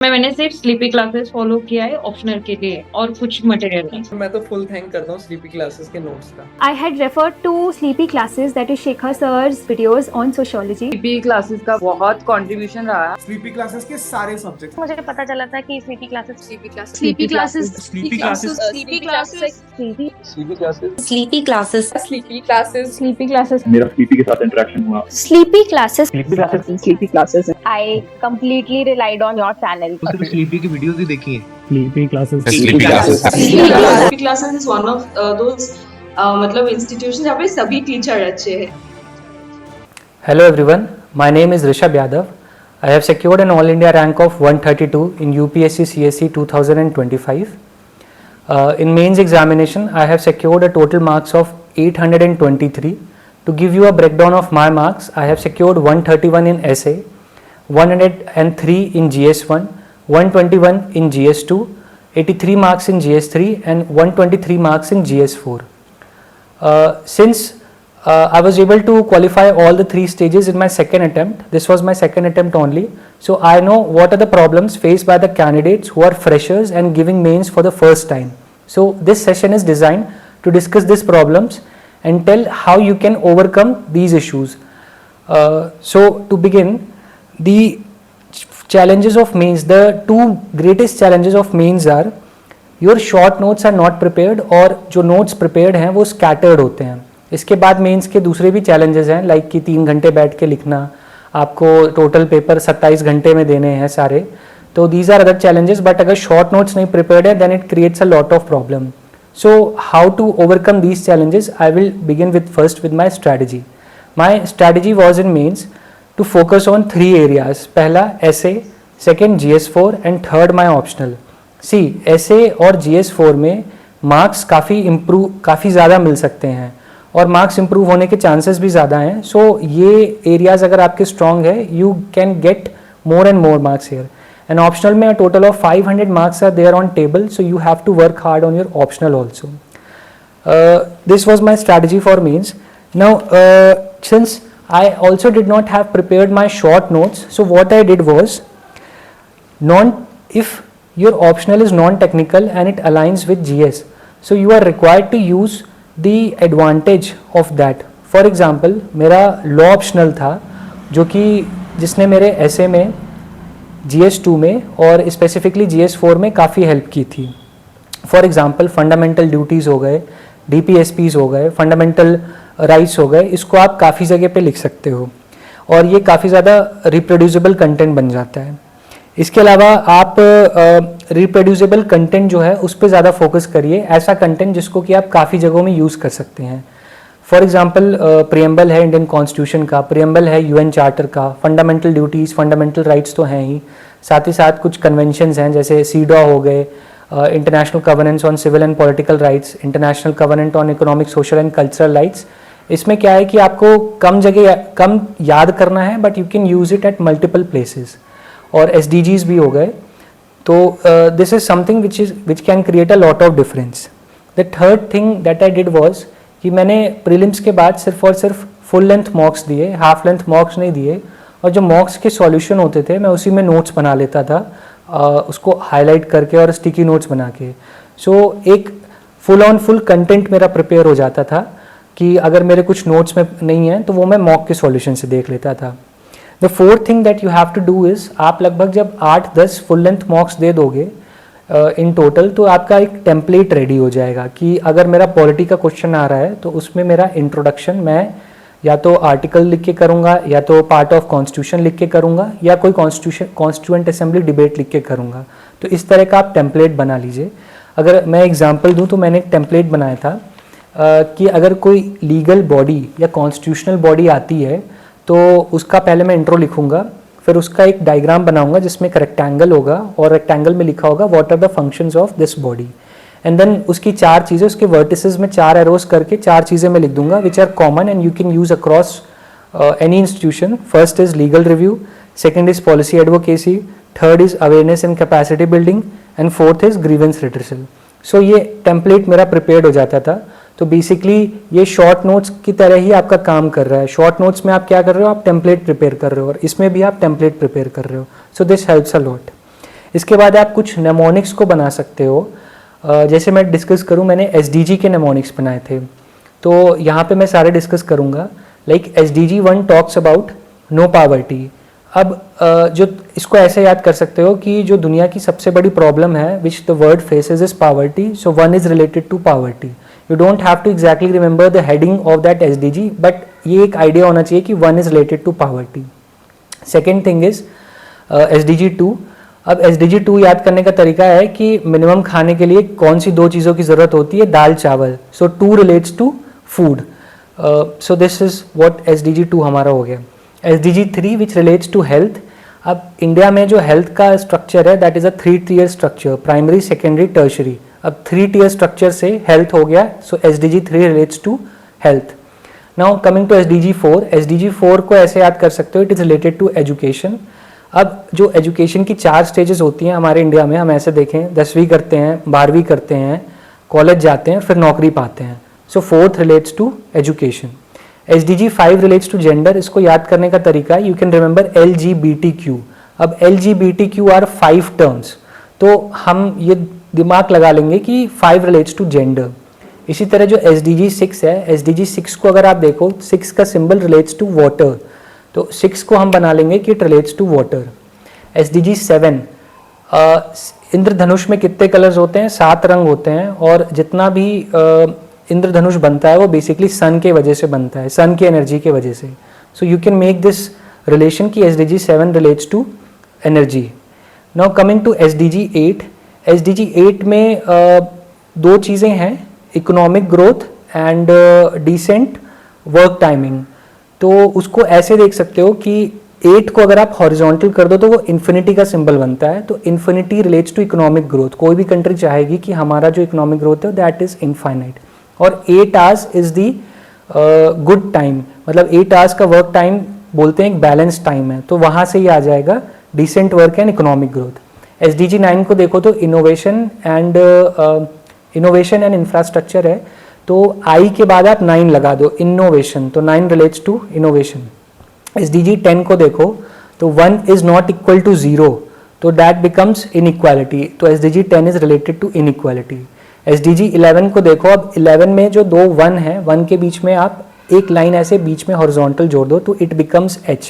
मैंने सिर्फ sleepy classes follow किया है ऑप्शनल के लिए और कुछ मटेरियल नहीं। मैं तो फुल थैंक करता हूँ स्लीपी क्लासेस के नोट्स का। I had referred to Sleepy Classes, that is Shekhar sir's videos on sociology. Sleepy classes का बहुत कंट्रीब्यूशन रहा। स्लीपी क्लासेस के सारे सब्जेक्ट मुझे पता चला था कि स्लीपी क्लासेस स्लीपी क्लासेस मेरा स्लीपी के साथ इंटरेक्शन हुआ। Sleepy classes I completely relied on your channel. सिर्फ स्लीपी की वीडियोस ही देखी है। Sleepy classes sleepy classes is one of those मतलब इंस्टीट्यूशन जहाँ पे सभी टीचर अच्छे हैं। Hello everyone, my name is Rishabh Yadav. I have secured an All India rank of 132 in UPSC CSE 2025. In mains examination, I have secured a total marks of 823. To give you a breakdown of my marks, I have secured 131 in essay, 103 in GS1, 121 in GS2, 83 marks in GS3 and 123 marks in GS4. Since I was able to qualify all the three stages in my second attempt. This was my second attempt only. So I know what are the problems faced by the candidates who are freshers and giving mains for the first time. So this session is designed to discuss these problems and tell how you can overcome these issues. So to begin, the challenges of mains, the two greatest challenges of mains are your short notes are not prepared और जो notes prepared हैं वो scattered होते हैं. इसके बाद mains के दूसरे भी चैलेंजेस हैं लाइक कि 3 घंटे बैठ के लिखना, आपको टोटल पेपर 27 घंटे में देने हैं सारे. तो these are other challenges, but अगर शॉर्ट नोट्स नहीं प्रिपेयर्ड है then it creates a lot of problem. So how to overcome these challenges, I will begin with first with my strategy. My strategy was in mains to focus on 3 areas. पहला essay, second GS4 and third my optional. See essay और GS4 में marks काफ़ी ज़्यादा मिल सकते हैं और marks improve होने के चांसेस भी ज़्यादा हैं. सो ये एरियाज अगर आपके स्ट्रॉन्ग है you can get more and more marks here. And optional में total of 500 marks are there on table, so you have to work hard on your optional also. This was my strategy for mains. Now since I also did not have prepared my short notes, so what I did was, if your optional is non-technical and it aligns with GS, so you are required to use the advantage of that. For example, मेरा law optional था जो कि जिसने मेरे essay में GS2 में और specifically GS4 में काफ़ी हेल्प की थी. For example, fundamental duties हो गए, DPSPs हो गए, fundamental राइट्स हो गए, इसको आप काफ़ी जगह पे लिख सकते हो और ये काफ़ी ज़्यादा रिप्रोड्यूसिबल कंटेंट बन जाता है. इसके अलावा आप रिप्रोड्यूसिबल कंटेंट जो है उस पर ज़्यादा फोकस करिए, ऐसा कंटेंट जिसको कि आप काफ़ी जगहों में यूज़ कर सकते हैं. फॉर एग्जांपल प्रियम्बल है इंडियन कॉन्स्टिट्यूशन का, प्रियम्बल है UN चार्टर का, फंडामेंटल ड्यूटीज़ फंडामेंटल राइट्स तो हैं ही, साथ ही साथ कुछ कन्वेंशंस हैं जैसे CEDAW हो गए, international covenants on civil and political rights, international covenant on economic social and cultural rights. इसमें क्या है कि आपको कम याद करना है but you can use it at multiple places. और SDGs भी हो गए. तो this is something which can create a lot of difference. The third thing that I did was कि मैंने प्रीलिम्स के बाद सिर्फ और सिर्फ फुल लेंथ मॉक्स दिए, हाफ लेंथ मॉक्स नहीं दिए. और जो मॉक्स के सॉल्यूशन होते थे मैं उसी में नोट्स बना लेता था, उसको हाईलाइट करके और स्टिकी नोट्स बना के. सो एक फुल कंटेंट मेरा प्रिपेयर हो जाता था कि अगर मेरे कुछ नोट्स में नहीं है तो वो मैं मॉक के सॉल्यूशन से देख लेता था. The fourth thing that you have to do is, आप लगभग जब 8-10 फुल लेंथ मॉक्स दे दोगे इन टोटल तो आपका एक टेम्पलेट रेडी हो जाएगा कि अगर मेरा पॉलिटी का क्वेश्चन आ रहा है तो उसमें मेरा इंट्रोडक्शन मैं या तो आर्टिकल लिख के करूँगा या तो पार्ट ऑफ कॉन्स्टिट्यूशन लिख के करूँगा या कोई कॉन्स्टिट्यूएंट असेंबली डिबेट लिख के करूँगा. तो इस तरह का आप टेम्पलेट बना लीजिए. अगर मैं एग्जाम्पल दूँ तो मैंने एक टेम्पलेट बनाया था कि अगर कोई लीगल बॉडी या कॉन्स्टिट्यूशनल बॉडी आती है तो उसका पहले मैं इंट्रो लिखूंगा, फिर उसका एक डायग्राम बनाऊंगा जिसमें एक रेक्टेंगल होगा और रेक्टेंगल में लिखा होगा what are the functions of this body. And then उसकी 4 चीज़ें, उसके वर्टिसेस में 4 एरोज करके 4 चीज़ें मैं लिख दूंगा which are common and you can use across any institution. First is legal review, second is policy advocacy, third is awareness and capacity building and fourth is grievance redressal. So ये template मेरा prepared हो जाता था. तो basically ये short notes की तरह ही आपका काम कर रहा है. शॉर्ट नोट्स में आप क्या कर रहे हो, आप टेम्पलेट प्रिपेयर कर रहे हो और इसमें भी आप टेम्पलेट प्रिपेयर कर रहे हो. So this helps a lot. इसके बाद आप कुछ नेमोनिक्स को बना सकते हो। जैसे मैं डिस्कस करूँ, मैंने SDG के नेमोनिक्स बनाए थे, तो यहाँ पे मैं सारे डिस्कस करूँगा। Like SDG 1 talks about no poverty. अब जो इसको ऐसे याद कर सकते हो कि जो दुनिया की सबसे बड़ी प्रॉब्लम है which the world faces is poverty, so 1 is related to poverty. You don't have to exactly remember the heading of that SDG, but ये एक आइडिया होना चाहिए कि 1 is related to poverty. Second thing is SDG 2। अब SDG 2 याद करने का तरीका है कि मिनिमम खाने के लिए कौन सी 2 चीज़ों की ज़रूरत होती है, दाल चावल। So 2 relates to food. So this is what SDG 2 हमारा हो गया। SDG 3 which relates to health. अब इंडिया में जो हेल्थ का स्ट्रक्चर है that is a 3 tier structure, primary, secondary, tertiary. अब 3 tier स्ट्रक्चर से हेल्थ हो गया, so SDG 3 relates to health. Now coming to SDG 4। SDG 4 को ऐसे याद कर सकते हो, it is related to education. अब जो एजुकेशन की 4 स्टेजेस होती हैं हमारे इंडिया में, हम ऐसे देखें 10वीं करते हैं, 12वीं करते हैं, कॉलेज जाते हैं, फिर नौकरी पाते हैं। So 4th relates to education. SDG 5 relates to gender. इसको याद करने का तरीका है, यू कैन रिमेंबर LGBTQ। अब LGBTQ आर 5 टर्म्स, तो हम ये दिमाग लगा लेंगे कि 5 रिलेट्स टू जेंडर। इसी तरह जो SDG 6 है, SDG 6 को अगर आप देखो, 6 का सिंबल रिलेट्स टू वाटर, तो 6 को हम बना लेंगे कि it relates to water. SDG 7, इंद्रधनुष में कितने कलर्स होते हैं, 7 रंग होते हैं, और जितना भी इंद्रधनुष बनता है वो बेसिकली सन के वजह से बनता है, सन की एनर्जी के वजह से। So you can make this relation कि SDG 7 relates to energy. Now coming to SDG 8। SDG 8 में 2 चीज़ें हैं, economic growth and decent work timing. तो उसको ऐसे देख सकते हो कि 8 को अगर आप हॉरिजॉन्टल कर दो तो वो इन्फिनिटी का सिंबल बनता है, तो infinity relates to economic growth. कोई भी कंट्री चाहेगी कि हमारा जो इकोनॉमिक ग्रोथ है दैट इज इनफाइनाइट। और 8 hours is the good time, मतलब 8 आवर्स का वर्क टाइम बोलते हैं एक बैलेंस टाइम है, तो वहाँ से ही आ जाएगा decent work and economic growth. SDG 9 को देखो तो इनोवेशन एंड इंफ्रास्ट्रक्चर है, तो I के बाद आप 9 लगा दो, इनोवेशन, तो 9 रिलेट्स टू इनोवेशन। SDG 10 को देखो तो 1 इज नॉट इक्वल टू 0, तो दैट बिकम्स इनइक्वालिटी, तो SDG 10 is related to inequality. SDG 11 को देखो, अब 11 में जो 2 1 है, 1 के बीच में आप एक लाइन ऐसे बीच में हॉरिजॉन्टल जोड़ दो तो it becomes H,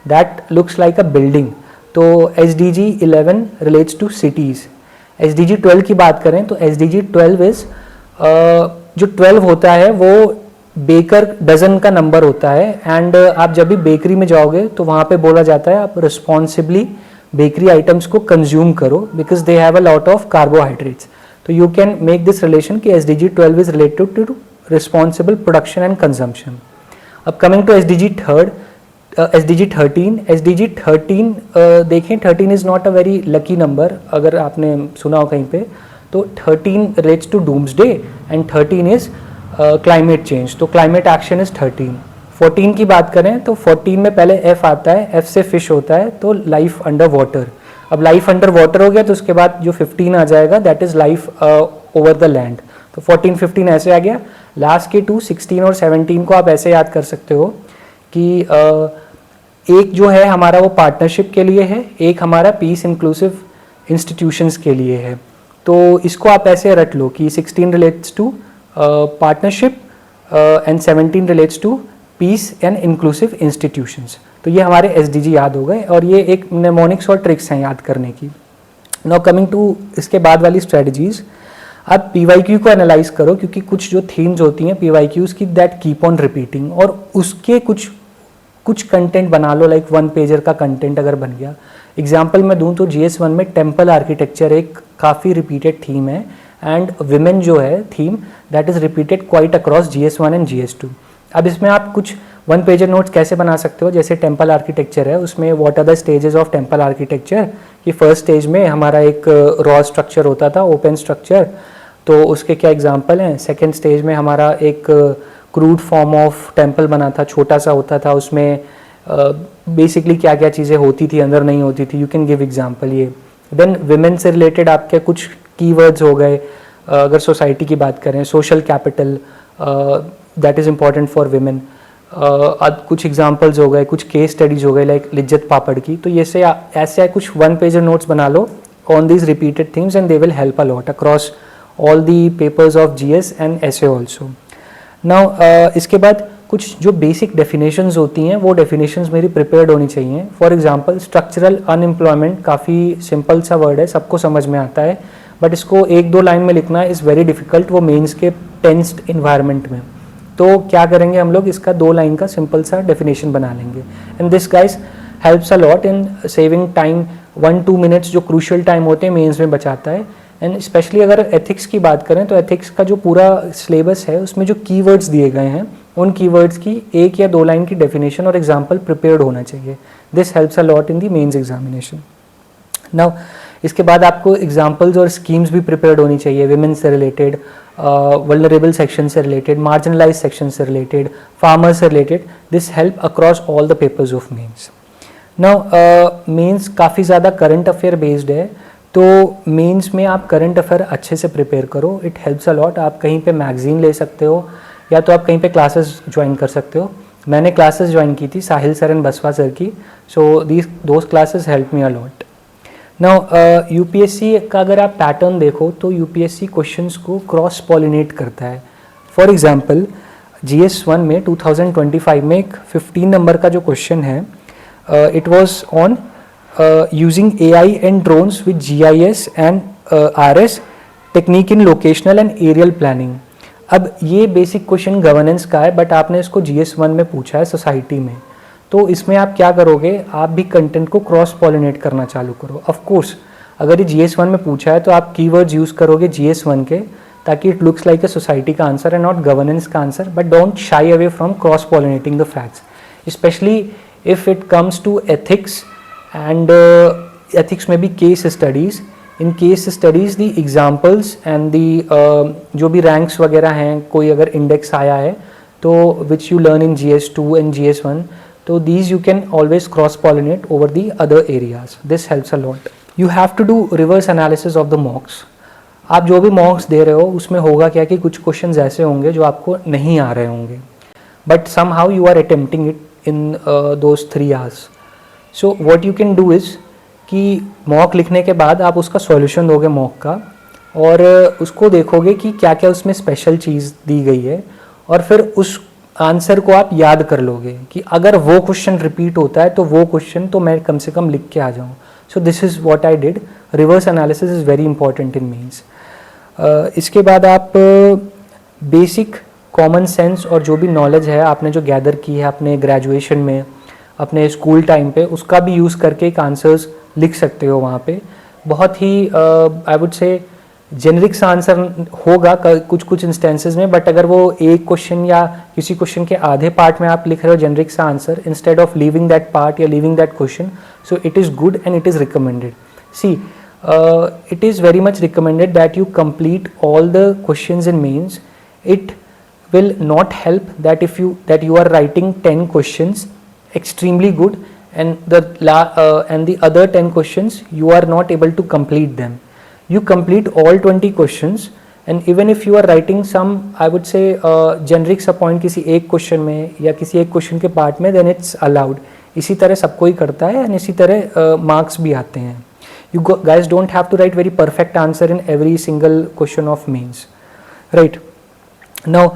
that looks like a building, तो SDG 11 relates to cities. SDG 12 की बात करें तो SDG 12 इज जो 12 होता है वो बेकर डजन का नंबर होता है, एंड आप जब भी बेकरी में जाओगे तो वहाँ पे बोला जाता है आप रिस्पॉन्सिबली बेकरी आइटम्स को कंज्यूम करो because they have a lot of carbohydrates. तो you can make this relation कि SDG 12 is related to responsible production and consumption. अब कमिंग टू SDG 13। SDG 13 देखें, 13 is not a very lucky number, अगर आपने सुना हो कहीं पे, तो 13 relates to doomsday and 13 is climate change, तो क्लाइमेट एक्शन इज 13। 14 की बात करें तो 14 में पहले F आता है, F से फिश होता है, तो लाइफ अंडर वाटर। अब लाइफ अंडर वाटर हो गया तो उसके बाद जो 15 आ जाएगा that is life over the land, तो 14 15 ऐसे आ गया। लास्ट के 2 16 और 17 को आप ऐसे याद कर सकते हो कि एक जो है हमारा वो पार्टनरशिप के लिए है, एक हमारा पीस इंक्लूसिव इंस्टीट्यूशंस के लिए है, तो इसको आप ऐसे रट लो कि 16 relates to partnership and 17 relates to peace and inclusive institutions. तो ये हमारे SDG याद हो गए, और ये एक नेमोनिक्स और ट्रिक्स हैं याद करने की। नाउ कमिंग टू इसके बाद वाली स्ट्रेटजीज। आप PYQ को एनालाइज करो, क्योंकि कुछ जो थीम्स होती हैं PYQs की दैट कीप ऑन रिपीटिंग, और उसके कुछ कंटेंट बना लो, लाइक 1 पेजर का कंटेंट अगर बन गया। एग्जाम्पल मैं दूं तो GS1 में टेम्पल आर्किटेक्चर एक काफ़ी रिपीटेड थीम है, एंड विमेन जो है theme that is repeated quite across GS1 and GS2। अब इसमें आप कुछ 1 पेजर नोट्स कैसे बना सकते हो, जैसे टेम्पल आर्किटेक्चर है, उसमें what are the stages of temple architecture, कि फर्स्ट स्टेज में हमारा एक रॉ स्ट्रक्चर होता था, ओपन स्ट्रक्चर, तो उसके क्या एग्जाम्पल हैं। सेकेंड स्टेज में हमारा एक क्रूड फॉर्म ऑफ टेम्पल बना था, छोटा सा होता था, उसमें बेसिकली क्या क्या चीज़ें होती थी, अंदर नहीं होती थी, यू कैन गिव एग्जाम्पल ये। देन विमेन से रिलेटेड आपके कुछ कीवर्ड्स हो गए, अगर सोसाइटी की बात करें, social capital that is important for women, कुछ एग्जांपल्स हो गए, कुछ केस स्टडीज़ हो गए लाइक लिज्जत पापड़ की। तो ये से ऐसे कुछ 1 पेजर नोट्स बना लो on these repeated themes and they will help a lot across all the papers of GS and essay also. Now इसके बाद कुछ जो बेसिक डेफिनेशंस होती हैं वो डेफिनेशंस मेरी प्रिपेयर्ड होनी चाहिए. फॉर एग्जांपल स्ट्रक्चरल अनएम्प्लॉयमेंट काफ़ी सिंपल सा वर्ड है, सबको समझ में आता है, बट इसको 1-2 लाइन में लिखना इज़ वेरी डिफ़िकल्ट, वो मेंस के टेंस्ड इन्वायरमेंट में. तो क्या करेंगे हम लोग, इसका 2 लाइन का सिंपल सा डेफिनेशन बना लेंगे. And this guys helps a lot in saving time. 1-2 minutes जो क्रूशियल टाइम होते हैं मेंस में बचाता है. एंड स्पेशली अगर एथिक्स की बात करें तो एथिक्स का जो पूरा सिलेबस है उसमें जो कीवर्ड्स दिए गए हैं उन कीवर्ड्स की 1 या 2 लाइन की डेफिनेशन और एग्जाम्पल प्रिपेयर्ड होना चाहिए. This helps a lot in the mains examination. Now इसके बाद आपको एग्जाम्पल्स और स्कीम्स भी प्रिपेयर्ड होनी चाहिए, विमेंस से रिलेटेड, वल्नरेबल सेक्शन से रिलेटेड, मार्जिनलाइज सेक्शन से रिलेटेड, फार्मर्स से related. This help across all the papers of mains. Now mains काफ़ी ज़्यादा करंट अफेयर बेस्ड है, तो मेंस में आप करंट अफेयर अच्छे से प्रिपेयर करो. It helps a lot. आप कहीं पे मैगजीन ले सकते हो या तो आप कहीं पे क्लासेस ज्वाइन कर सकते हो. मैंने क्लासेस ज्वाइन की थी साहिल सर एंड बसवा सर की, so those classes help me a lot. Now UPSC का अगर आप पैटर्न देखो तो यूपीएससी क्वेश्चंस को क्रॉस पॉलिनेट करता है. फॉर एग्जांपल GS1 में 2025 में एक 15 नंबर का जो क्वेश्चन है, it was on using AI and drones with GIS and RS technique in locational and aerial planning. अब ये बेसिक क्वेश्चन गवर्नेंस का है, बट आपने इसको GS1 में पूछा है सोसाइटी में, तो इसमें आप क्या करोगे, आप भी कंटेंट को क्रॉस पॉलिनेट करना चालू करो. ऑफ कोर्स अगर ये GS1 में पूछा है तो आप कीवर्ड्स यूज़ करोगे GS1 के, ताकि it looks like a society का आंसर एंड नॉट गवर्नेंस का answer. But don't shy away from cross pollinating the facts, especially if it comes to ethics. And ethics में भी case studies. In case studies the examples and the जो भी ranks वगैरह हैं, कोई अगर index आया है तो which you learn in GS2 and GS1, तो these you can always cross pollinate over the other areas. This helps a lot. You have to do reverse analysis of the mocks. आप जो भी mocks दे रहे हो उसमें होगा क्या कि कुछ questions ऐसे होंगे जो आपको नहीं आ रहे होंगे, but somehow you are attempting it in those 3 hours. So what you can do is कि मॉक लिखने के बाद आप उसका सॉल्यूशन दोगे मॉक का, और उसको देखोगे कि क्या क्या उसमें स्पेशल चीज़ दी गई है, और फिर उस आंसर को आप याद कर लोगे कि अगर वो क्वेश्चन रिपीट होता है तो वो क्वेश्चन तो मैं कम से कम लिख के आ जाऊँ. सो this is what I did. Reverse analysis is very important in means. इसके बाद आप बेसिक कॉमन सेंस और जो भी नॉलेज है आपने जो गैदर की है अपने ग्रेजुएशन में, अपने स्कूल टाइम पे, उसका भी यूज़ करके एक आंसर्स लिख सकते हो वहाँ पे. बहुत ही आई वुड से जेनरिक सा आंसर होगा कुछ इंस्टेंसेस में, बट अगर वो एक क्वेश्चन या किसी क्वेश्चन के आधे पार्ट में आप लिख रहे हो जेनरिक सा answer instead of leaving that part या leaving that question, so it is good and it is recommended. See it is very much recommended that you complete all the questions in mains. It will not help that if you are writing 10 questions extremely good and the other 10 questions you are not able to complete them. You complete all 20 questions, and even if you are writing some, I would say generic सा point किसी एक question में या किसी एक question के part में, then it's allowed. इसी तरह सबको ही करता है, and इसी तरह मार्क्स भी आते हैं. You guys don't have to write very perfect answer in every single question of mains, right? Now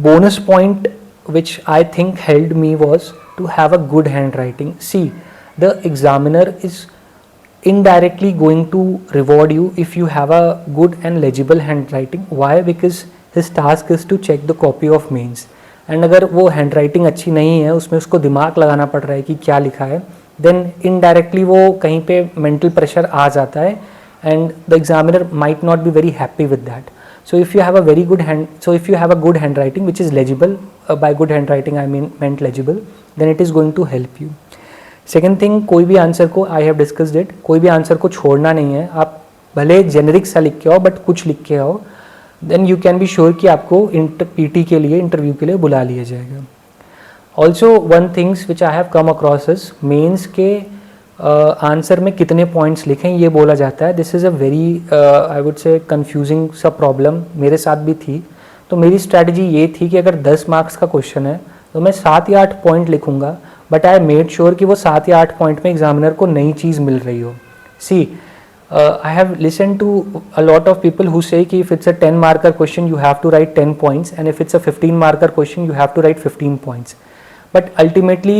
bonus point which I think helped me was to have a good handwriting. See, the examiner is indirectly going to reward you if you have a good and legible handwriting. Why? Because his task is to check the copy of mains, and अगर वो handwriting अच्छी नहीं है, उसमें उसको दिमाग लगाना पड़ रहा है कि क्या लिखा है, then indirectly वो कहीं पे mental pressure आ जाता है, and the examiner might not be very happy with that. So if you have a good handwriting which is legible, by good handwriting I meant legible, then it is going to help you. Second thing, कोई भी answer को, I have discussed it, कोई भी answer को छोड़ना नहीं है. आप भले जेनरिक सा लिख के आओ बट कुछ लिख के आओ, then you can be sure कि आपको PT के लिए, इंटरव्यू के लिए बुला लिया जाएगा. Also one things which I have come across is mains के आंसर में कितने पॉइंट्स लिखें ये बोला जाता है. This is a very I would say confusing सा प्रॉब्लम मेरे साथ भी थी. तो मेरी स्ट्रैटेजी ये थी कि अगर 10 मार्क्स का क्वेश्चन है तो मैं 7 या 8 पॉइंट लिखूंगा, बट आई मेड श्योर कि वो 7 या 8 पॉइंट में एग्जामिनर को नई चीज़ मिल रही हो. see, I have listened to a lot of people who say कि if it's a 10 marker question you have to write 10 points, and if it's a 15 marker question you have to write 15 points. But ultimately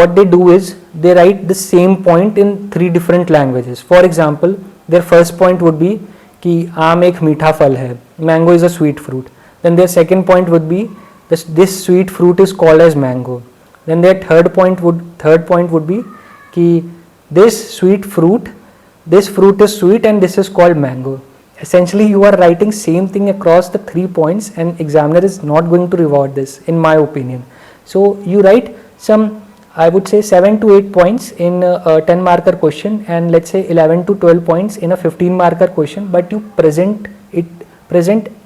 what they do is they write the same point in 3 different languages. For example, their first point would be कि आम एक मीठा फल है, mango is a sweet fruit. Then their second point would be this sweet fruit is called as mango. Then their third point would be कि this fruit is sweet and this is called mango. Essentially you are writing same thing across the 3 points, and examiner is not going to reward this, in my opinion. So you write some, I would say 7 to 8 points in a 10 marker question, and let's say 11 to 12 points in a 15 marker question, but you present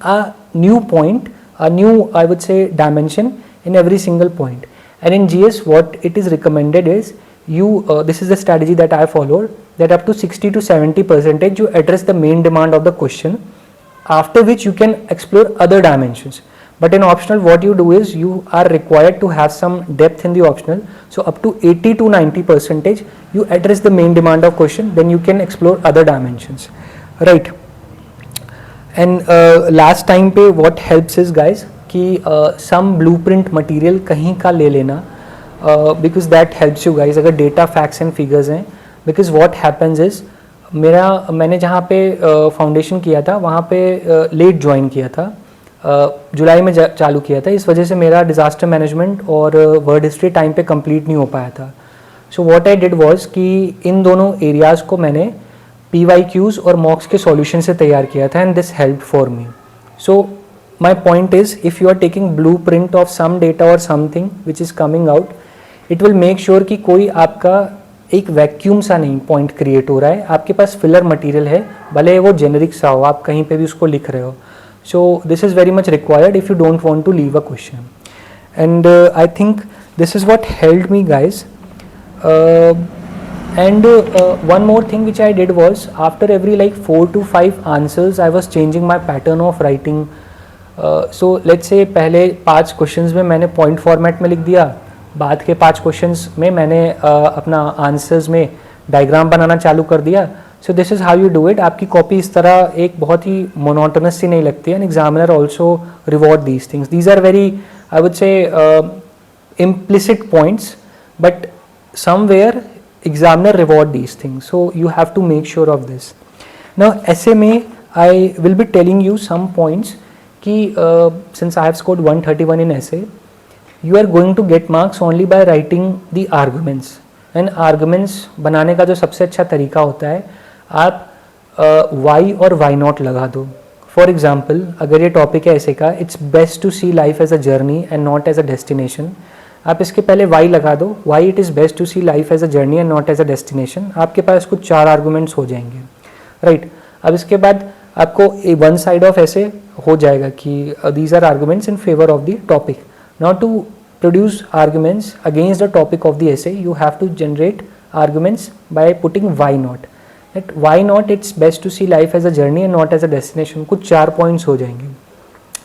a new point, a new, I would say, dimension in every single point. And in GS what it is recommended is this is the strategy that I followed, that up to 60 to 70% you address the main demand of the question, after which you can explore other dimensions. But in optional what you do is you are required to have some depth in the optional, so up to 80 to 90% you address the main demand of question, then you can explore other dimensions, right? And last time पे what helps is guys कि some blueprint material कहीं का ले लेना, because that helps you guys अगर data facts and figures हैं. Because what happens is मैंने जहाँ पे फाउंडेशन किया था वहाँ पे लेट ज्वाइन किया था, जुलाई में चालू किया था, इस वजह से मेरा डिज़ास्टर मैनेजमेंट और वर्ड हिस्ट्री टाइम पे कंप्लीट नहीं हो पाया था. So what I did was कि इन दोनों एरियाज़ को मैंने PYQs और मॉक्स के सॉल्यूशन से तैयार किया था, and this help for me. So my point is if you are taking blue print of some data और something which is coming out, it will make sure कि कोई आपका एक वैक्यूम सा नहीं पॉइंट क्रिएट हो रहा है, आपके पास फिलर मटेरियल है, भले वो जेनरिक सा हो, आप कहीं पे भी उसको लिख रहे हो. So this is very much required if you don't want to leave a question. And I think this is what helped me guys. And one more thing which I did was after every like 4 to 5 answers I was changing my pattern of writing. So let's say पहले 5 questions में मैंने point format में लिख दिया, बाद के 5 questions में मैंने अपना answers में diagram बनाना चालू कर दिया. So this is how you do it. आपकी copy इस तरह एक बहुत ही monotonous सी नहीं लगती है, and examiner also reward these things. These are very, I would say, implicit points, but somewhere examiner reward these things, so you have to make sure of this. Now essay में I will be telling you some points कि since I have scored 131 in essay, you are going to get marks only by writing the arguments. And arguments बनाने का जो सबसे अच्छा तरीका होता है, आप why और why not लगा दो. For example, अगर ये टॉपिक है ऐसे का, it's best to see life as a journey and not as a destination. आप इसके पहले वाई लगा दो, why it is best to see life as a journey and not as a destination. आपके पास कुछ 4 आर्गूमेंट्स हो जाएंगे, राइट. अब इसके बाद आपको वन साइड ऑफ ऐसे हो जाएगा कि these are arguments in favour of the topic. Now to produce arguments against the topic of the essay, you have to generate arguments by putting why not. That why not it's best to see life as a journey and not as a destination. कुछ 4 points हो जाएंगे.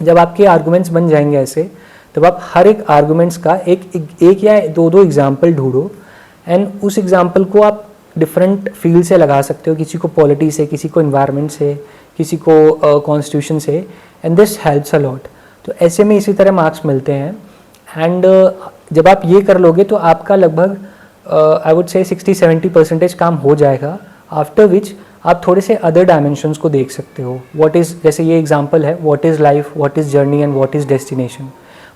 जब आपके arguments बन जाएंगे ऐसे, तब आप हर एक आर्गूमेंट्स का एक या दो एग्जाम्पल ढूंढो, एंड उस एग्जाम्पल को आप डिफरेंट फील्ड से लगा सकते हो. किसी को पॉलिटी से, किसी को इन्वायरमेंट से, किसी को कॉन्स्टिट्यूशन से, and this helps a lot. तो ऐसे में इसी तरह मार्क्स मिलते हैं. एंड जब आप ये कर लोगे तो आपका लगभग आई वुड से 60-70% काम हो जाएगा. आफ्टर विच आप थोड़े से अदर डायमेंशंस को देख सकते हो. व्हाट इज़, जैसे ये एग्जाम्पल है, what is life, what is journey and what is destination.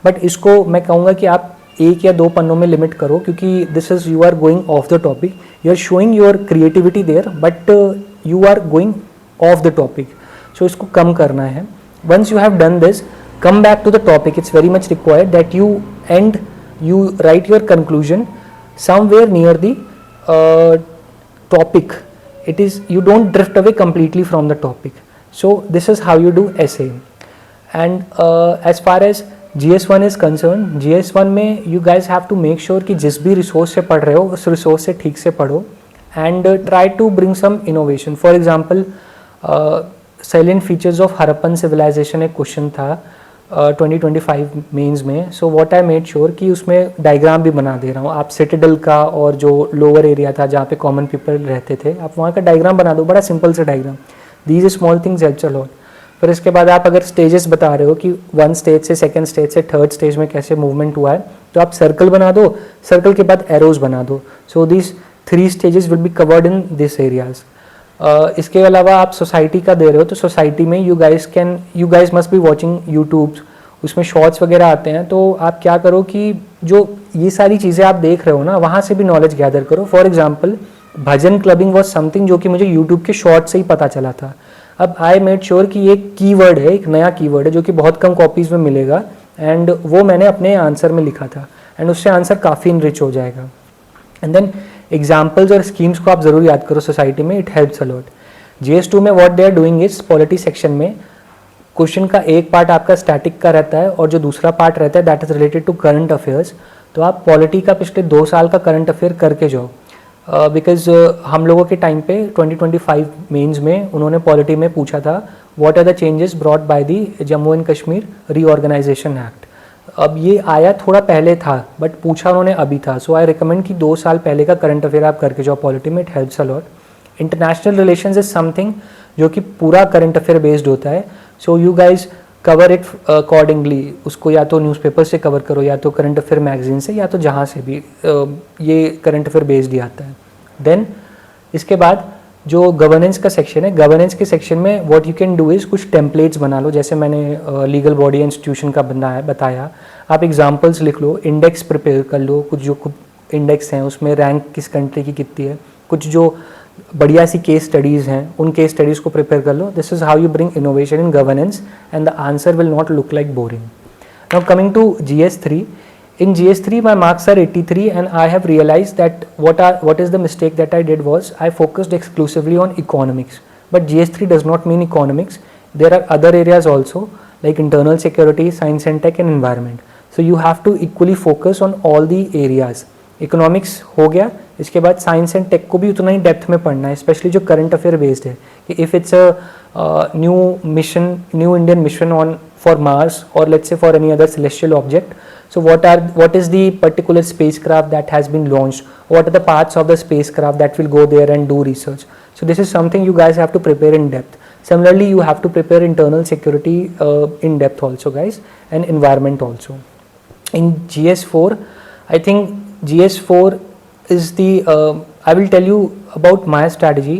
But इसको मैं कहूँगा कि आप 1 या 2 पन्नों में लिमिट करो, क्योंकि this is you are going off the topic. You are showing your creativity there, but you are going off the topic. So इसको कम करना है. Once you have done this, come back to the topic. It's very much required that you write your conclusion somewhere near the topic. It is, you don't drift away completely from the topic. So this is how you do essay. And as far as GS1 is concerned, GS1 में you guys have to make sure कि जिस भी resource से पढ़ रहे हो उस resource से ठीक से पढ़ो, and try to bring some innovation. For example, salient features of Harappan civilization एक क्वेश्चन था, 2025 मेंस में. So what I made sure कि उसमें डायग्राम भी बना दे रहा हूँ. आप सिटाडेल का और जो लोअर एरिया था जहाँ पे कॉमन पीपल रहते थे, आप वहाँ का डायग्राम बना दो, बड़ा सिंपल सा diagram. These small things helps a lot. फिर इसके बाद आप अगर स्टेजेस बता रहे हो कि 1 स्टेज से 2nd स्टेज से 3rd स्टेज में कैसे मूवमेंट हुआ है, तो आप सर्कल बना दो, सर्कल के बाद एरोज बना दो. So this 3 stages will be covered in this areas. इसके अलावा आप सोसाइटी का दे रहे हो, तो सोसाइटी में you guys must be watching YouTube, उसमें शॉर्ट्स वगैरह आते हैं. तो आप क्या करो कि जो ये सारी चीज़ें आप देख रहे हो ना, वहाँ से भी नॉलेज गैदर करो. For example bhajan clubbing was something जो कि मुझे यूट्यूब के शॉर्ट से ही पता चला था. अब आई मेड श्योर कि ये कीवर्ड है, एक नया कीवर्ड है जो कि बहुत कम कॉपीज़ में मिलेगा, एंड वो मैंने अपने आंसर में लिखा था, एंड उससे आंसर काफ़ी इनरिच हो जाएगा. एंड देन एग्जाम्पल्स और स्कीम्स को आप ज़रूर याद करो सोसाइटी में, इट हेल्प्स अलॉट. GS2 में what they are doing is polity section में क्वेश्चन का एक पार्ट आपका स्टैटिक का रहता है और जो दूसरा पार्ट रहता है that is related to current affairs. तो आप पॉलिटी का पिछले 2 साल का करंट अफेयर करके जाओ, बिकॉज हम लोगों के टाइम पे 2025 मेंस में उन्होंने पॉलिटी में पूछा था what are the changes brought by the Jammu and Kashmir reorganisation act. अब ये आया थोड़ा पहले था बट पूछा उन्होंने अभी था. सो आई रिकमेंड कि 2 साल पहले का करंट अफेयर आप करके जाओ पॉलिटी में, it helps a lot. International relations is something जो कि पूरा करंट अफेयर बेस्ड होता है. So you guys cover it accordingly. उसको या तो न्यूज़पेपर से कवर करो, या तो करंट अफेयर मैगजीन से, या तो जहाँ से भी ये करंट अफेयर बेस्ड ही आता है. देन इसके बाद जो गवर्नेंस का सेक्शन है, गवर्नेंस के सेक्शन में what you can do is कुछ टेम्पलेट्स बना लो. जैसे मैंने लीगल बॉडी इंस्टीट्यूशन का बताया, आप एग्जांपल्स लिख लो, इंडेक्स प्रिपेयर कर लो. कुछ जो इंडेक्स हैं उसमें रैंक किस कंट्री की कितनी है, कुछ जो बढ़िया सी केस स्टडीज़ हैं उन केस स्टडीज़ को प्रिपेयर कर लो. This is how you bring innovation in governance and the answer will not look like boring. Now coming to GS3. In GS3 my marks are 83 and I have realized that what is the mistake that I did was I focused exclusively on economics. But GS3 does not mean economics. There are other areas also like internal security, science and tech and environment. So you have to equally focus on all the areas. Economics हो गया, इसके बाद science and tech को भी उतना ही depth में पढ़ना है, especially जो current affair based है. कि if it's a new Indian mission for Mars or let's say for any other celestial object. So what is the particular spacecraft that has been launched? What are the parts of the spacecraft that will go there and do research? So this is something you guys have to prepare in depth. Similarly, you have to prepare internal security in depth also, guys, and environment also. In GS4, I think GS4 is the I will tell you about my strategy.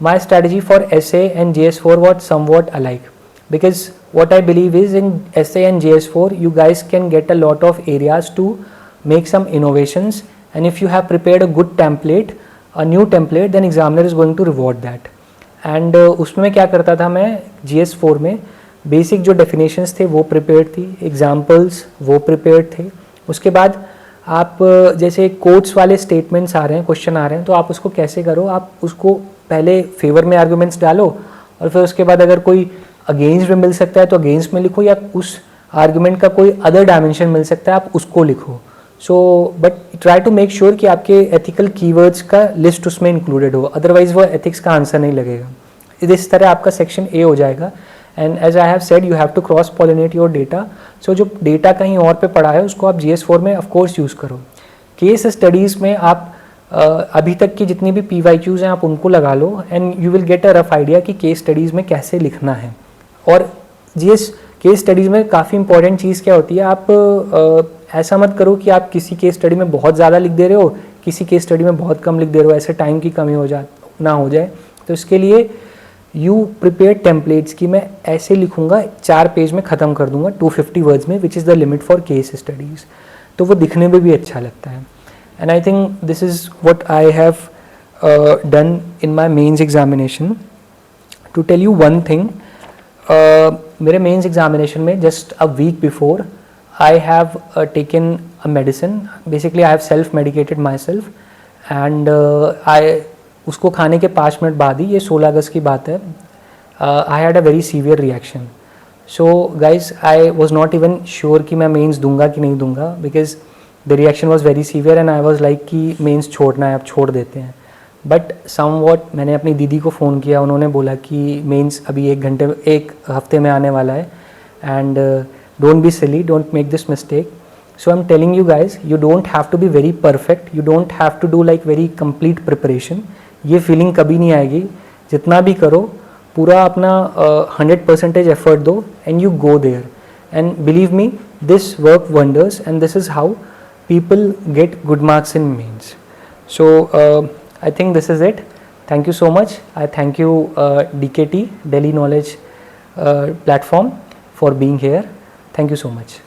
My strategy for essay and GS4 was somewhat alike, because what I believe is in essay and GS4 you guys can get a lot of areas to make some innovations, and if you have prepared a good template, a new template, then examiner is going to reward that. And उसमें क्या करता था मैं GS4 में basic जो definitions थे वो prepared थी, एग्जाम्पल्स वो प्रिपेयर्ड थे. उसके बाद आप जैसे कोट्स वाले स्टेटमेंट्स आ रहे हैं, क्वेश्चन आ रहे हैं, तो आप उसको कैसे करो, आप उसको पहले फेवर में आर्गूमेंट्स डालो और फिर उसके बाद अगर कोई अगेंस्ट में मिल सकता है तो अगेंस्ट में लिखो, या उस आर्गुमेंट का कोई अदर डायमेंशन मिल सकता है आप उसको लिखो. So but try to make sure कि आपके एथिकल कीवर्ड्स का लिस्ट उसमें इंक्लूडेड हो, अदरवाइज वो एथिक्स का आंसर नहीं लगेगा. इस तरह आपका सेक्शन ए हो जाएगा. And as I have said you have to cross pollinate your data. So जो डेटा कहीं और पे पड़ा है उसको आप GS4 में ऑफकोर्स यूज़ करो. केस स्टडीज़ में आप अभी तक की जितनी भी PYQs हैं आप उनको लगा लो, and you will get a rough idea कि केस स्टडीज़ में कैसे लिखना है. और केस स्टडीज़ में काफ़ी इंपॉर्टेंट चीज़ क्या होती है, आप ऐसा मत करो कि आप किसी केस स्टडी में बहुत ज़्यादा लिख दे रहे हो, किसी केस स्टडी में बहुत कम लिख दे रहे हो, ऐसे टाइम की कमी ना हो जाए. तो इसके लिए यू प्रिपेयर टेम्पलेट्स की मैं ऐसे लिखूंगा, 4 पेज में ख़त्म कर दूंगा 250 वर्ड्स में, which is the limit for case studies. तो वो दिखने में भी अच्छा लगता है. And I think this is what I have done in my mains examination. To tell you one thing, मेरे मेंस एग्जामिनेशन में just a week before I have taken a medicine. Basically I have self medicated myself, and उसको खाने के 5 minute बाद ही, ये 16 अगस्त की बात है, I had a very severe reaction. So guys I was not even sure कि मैं मेंस दूंगा कि नहीं दूंगा, because the reaction was very severe and I was like कि मेंस छोड़ना है, अब छोड़ देते हैं. बट समवॉट मैंने अपनी दीदी को फ़ोन किया, उन्होंने बोला कि मेंस अभी 1 हफ्ते में आने वाला है, and don't be silly, don't make this mistake. So I'm telling you guys, you don't have to be very perfect, you don't have to do like very complete preparation. ये feeling कभी नहीं आएगी. जितना भी करो पूरा अपना 100% effort दो and you go there. And believe me, this work wonders, and this is how people get good marks in mains. So I think this is it. Thank you so much. I thank you DKT, Delhi Knowledge platform, for being here. Thank you so much.